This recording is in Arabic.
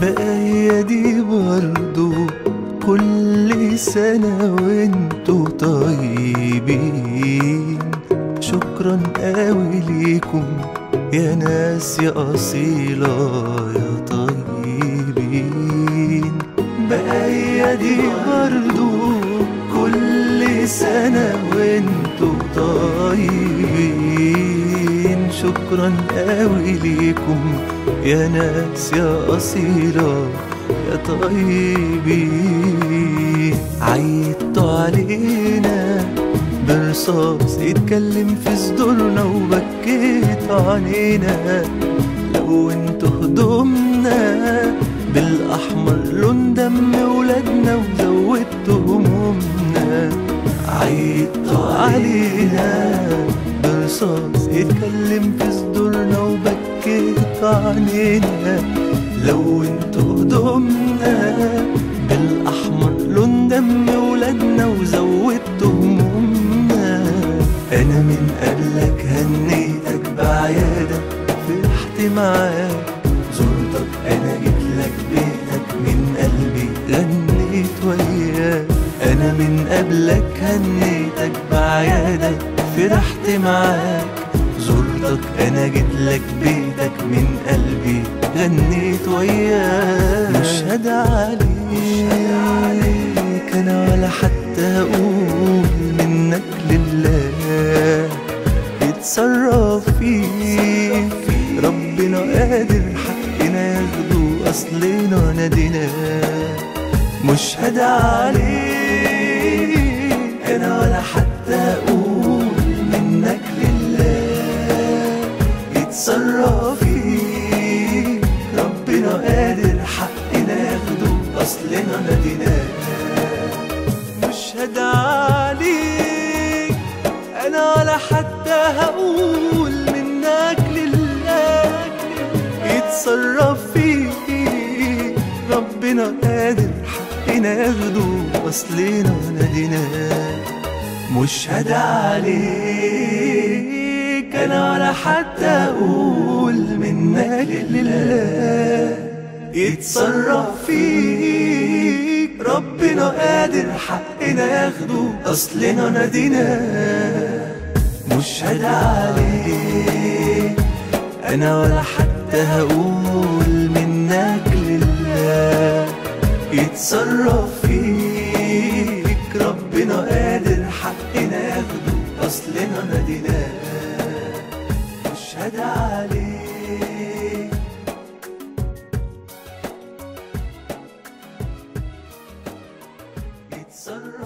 بقى هي دي برضو كل سنة وانتوا طيبين. شكرا قوي ليكم يا ناس يا أصيلة يا طيبين. بقى هي دي برضو كل سنة وانتوا طيبين. شكرا قوي ليكم يا ناس يا أصيلة يا طيبين. عيدتوا علينا برصاص يتكلم في صدورنا وبكيتوا علينا. لو انتوا هدومنا بالأحمر لون دم ولادنا وزودتوا همومنا. عيدتوا علينا برصاص يتكلم في صدورنا وبكيتوا علينا. لو انتوا هدومنا بالأحمر لون دم ولادنا وزودتوا همومنا. أنا من قبلك هنيتك بعيادة فرحت معاك زرتك. أنا جيتلك بيتك من قلبي غنيت وياك. أنا من قبلك هنيتك بعيادة فرحت معاك زرتك. أنا جيتلك بيتك من قلبي غنيت وياك. مش هدعي عليك أنا ولا حتى أقول منك لله. يتصرف فيك ربنا قادر حقنا ياخده أصلنا نادينا. مش هدعي عليك أنا ولا حتى أقول منك لله. يتصرف فيك ربنا قادر حقنا ياخده أصلنا نادينا. مش هدعي عليك أنا ولا حتى هقول منك لله. يتصرف فيك ربنا قادر حقنا ياخده أصلنا نادينا. مش هدعي عليك أنا ولا حتى أقول منك لله. يتصرف فيك ربنا قادر حقنا ياخده أصلنا نادينا. مش هدعي عليك أنا ولا حتى هقول منك لله. يتصرف فيك ربنا قادر حقنا ياخده أصلنا نادينا. مش هدعي عليك يتصرف